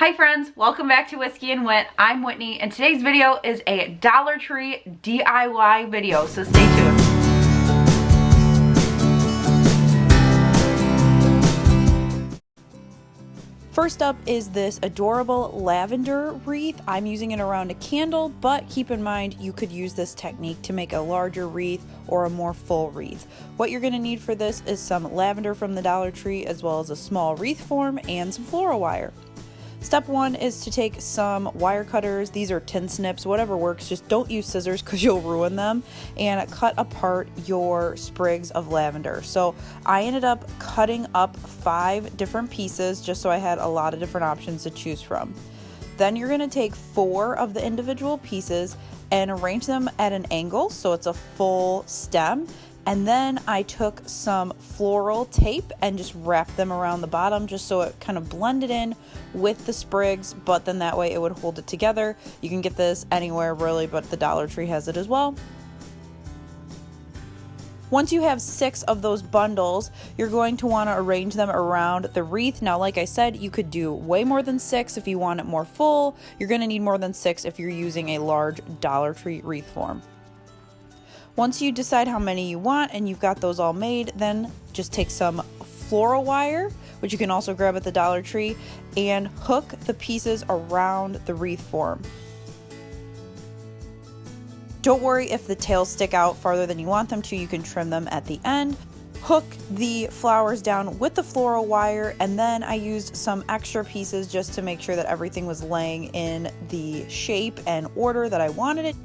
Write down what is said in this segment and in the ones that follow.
Hi friends, welcome back to Whiskey and Whit. I'm Whitney and today's video is a Dollar Tree DIY video, so stay tuned. First up is this adorable lavender wreath. I'm using it around a candle, but keep in mind you could use this technique to make a larger wreath or a more full wreath. What you're going to need for this is some lavender from the Dollar Tree, as well as a small wreath form and some floral wire. Step one is to take some wire cutters. These are tin snips, whatever works. Just don't use scissors because you'll ruin them, and cut apart your sprigs of lavender. So I ended up cutting up 5 different pieces just so I had a lot of different options to choose from. Then you're going to take 4 of the individual pieces and arrange them at an angle so it's a full stem. And then I took some floral tape and just wrapped them around the bottom just so it kind of blended in with the sprigs, but then that way it would hold it together. You can get this anywhere really, but the Dollar Tree has it as well. Once you have 6 of those bundles, you're going to want to arrange them around the wreath. Now, like I said, you could do way more than 6 if you want it more full. You're going to need more than 6 if you're using a large Dollar Tree wreath form. Once you decide how many you want and you've got those all made, then just take some floral wire, which you can also grab at the Dollar Tree, and hook the pieces around the wreath form. Don't worry if the tails stick out farther than you want them to, you can trim them at the end. Hook the flowers down with the floral wire, and then I used some extra pieces just to make sure that everything was laying in the shape and order that I wanted it.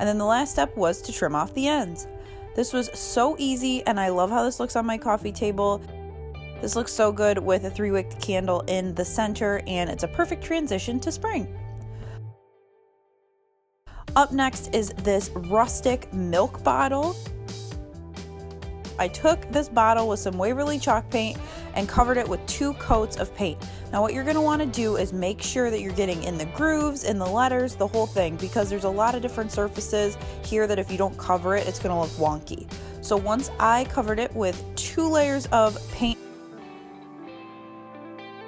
And then the last step was to trim off the ends. This was so easy, and I love how this looks on my coffee table. This looks so good with a 3-wick candle in the center, and it's a perfect transition to spring. Up next is this Rustic milk bottle. I took this bottle with some Waverly chalk paint and covered it with 2 coats of paint. Now what you're going to want to do is make sure that you're getting in the grooves, in the letters, the whole thing, because there's a lot of different surfaces here that if you don't cover it, it's going to look wonky. So once I covered it with 2 layers of paint,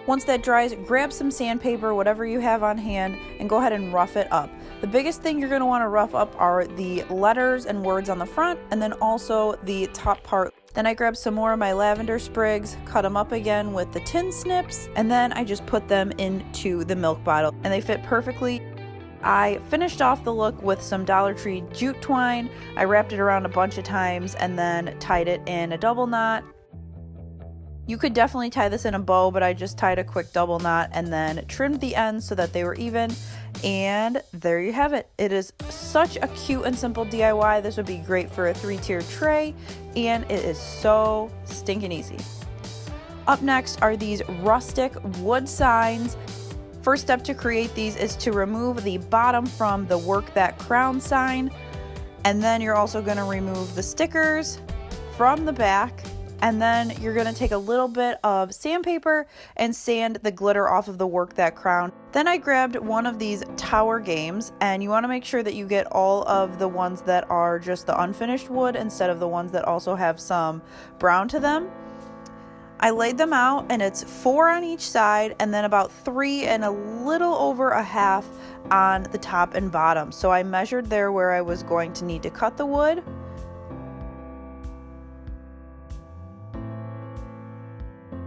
once that dries, grab some sandpaper, whatever you have on hand, and go ahead and rough it up. The biggest thing you're going to want to rough up are the letters and words on the front, and then also the top part. Then I grabbed some more of my lavender sprigs, cut them up again with the tin snips, and then I just put them into the milk bottle, and they fit perfectly. I finished off the look with some Dollar Tree jute twine. I wrapped it around a bunch of times and then tied it in a double knot. You could definitely tie this in a bow, but I just tied a quick double knot and then trimmed the ends so that they were even. And there you have it. It is such a cute and simple DIY. This would be great for a 3-tier tray, and it is so stinking easy. Up next are these rustic wood signs. First step to create these is to remove the bottom from the Work That Crown sign, and then you're also going to remove the stickers from the back. And then you're going to take a little bit of sandpaper and sand the glitter off of the Work That Crown. Then I grabbed one of these tower games, and you want to make sure that you get all of the ones that are just the unfinished wood instead of the ones that also have some brown to them. I laid them out, and it's 4 on each side and then about 3 and a little over a half on the top and bottom. So I measured there where I was going to need to cut the wood.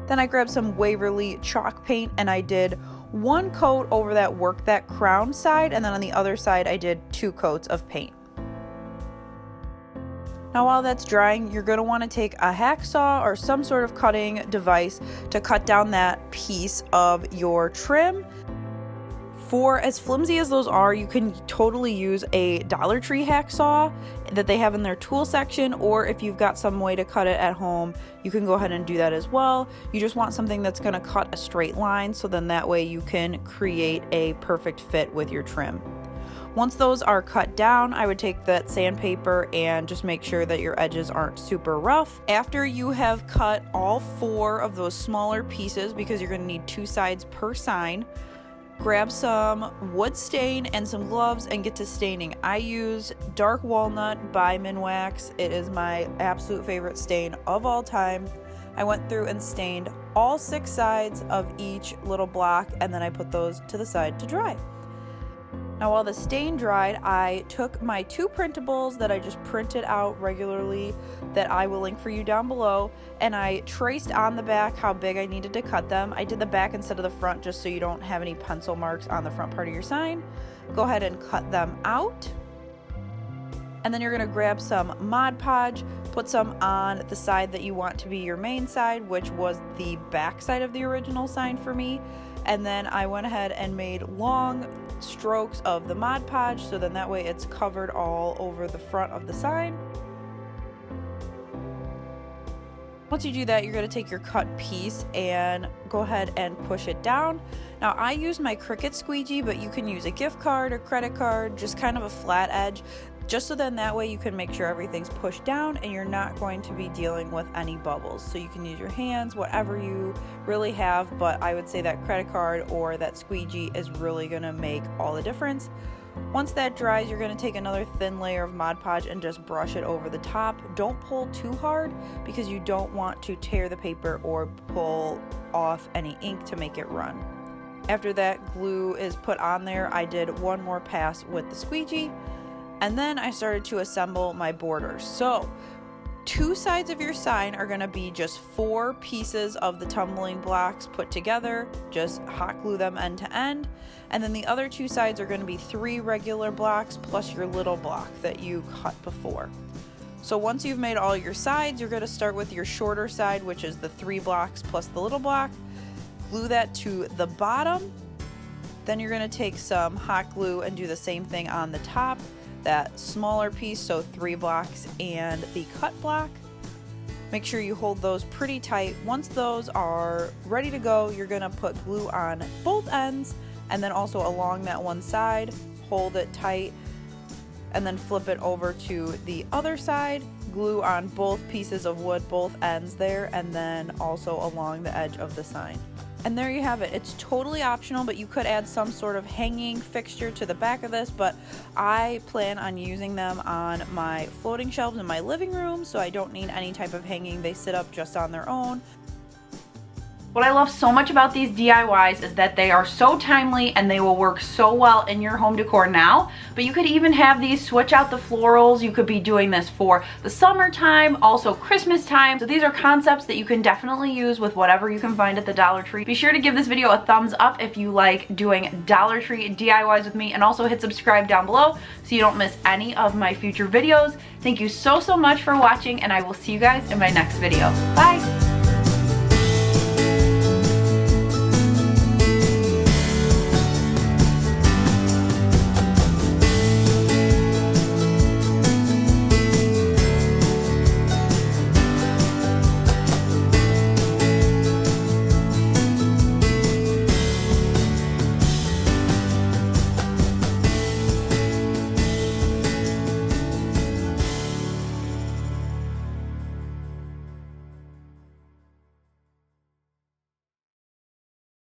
Then I grabbed some Waverly chalk paint and I did 1 coat over that Work That Crown side, and then on the other side I did 2 coats of paint. Now while that's drying, you're going to want to take a hacksaw or some sort of cutting device to cut down that piece of your trim. For as flimsy as those are, you can totally use a Dollar Tree hacksaw that they have in their tool section, or if you've got some way to cut it at home, you can go ahead and do that as well. You just want something that's going to cut a straight line, so then that way you can create a perfect fit with your trim. Once those are cut down, I would take that sandpaper and just make sure that your edges aren't super rough. After you have cut all 4 of those smaller pieces, because you're going to need 2 sides per sign, grab some wood stain and some gloves and get to staining. I use Dark Walnut by Minwax. It is my absolute favorite stain of all time. I went through and stained all 6 sides of each little block, and then I put those to the side to dry. Now while the stain dried, I took my 2 printables that I just printed out regularly that I will link for you down below, and I traced on the back how big I needed to cut them. I did the back instead of the front just so you don't have any pencil marks on the front part of your sign. Go ahead and cut them out. And then you're going to grab some Mod Podge, put some on the side that you want to be your main side, which was the back side of the original sign for me. And then I went ahead and made long strokes of the Mod Podge, so then that way it's covered all over the front of the sign. Once you do that, you're going to take your cut piece and go ahead and push it down. Now I use my Cricut squeegee, but you can use a gift card or credit card, just kind of a flat edge, just so then that way you can make sure everything's pushed down and you're not going to be dealing with any bubbles. So you can use your hands, whatever you really have, but I would say that credit card or that squeegee is really going to make all the difference. Once that dries, you're going to take another thin layer of Mod Podge and just brush it over the top. Don't pull too hard because you don't want to tear the paper or pull off any ink to make it run. After that glue is put on there, I did one more pass with the squeegee. And then I started to assemble my borders. So 2 sides of your sign are going to be just 4 pieces of the tumbling blocks put together. Just hot glue them end to end. And then the other 2 sides are going to be 3 regular blocks plus your little block that you cut before. So once you've made all your sides, you're going to start with your shorter side, which is the 3 blocks plus the little block. Glue that to the bottom. Then you're going to take some hot glue and do the same thing on the top. That smaller piece, so 3 blocks and the cut block. Make sure you hold those pretty tight. Once those are ready to go, you're gonna put glue on both ends and then also along that one side. Hold it tight and then flip it over to the other side. Glue on both pieces of wood, both ends there, and then also along the edge of the sign. And there you have it. It's totally optional, but you could add some sort of hanging fixture to the back of this, but I plan on using them on my floating shelves in my living room, so I don't need any type of hanging. They sit up just on their own. What I love so much about these DIYs is that they are so timely and they will work so well in your home decor now. But you could even have these switch out the florals. You could be doing this for the summertime, also Christmas time. So these are concepts that you can definitely use with whatever you can find at the Dollar Tree. Be sure to give this video a thumbs up if you like doing Dollar Tree DIYs with me, and also hit subscribe down below so you don't miss any of my future videos. Thank you so much for watching, and I will see you guys in my next video. Bye!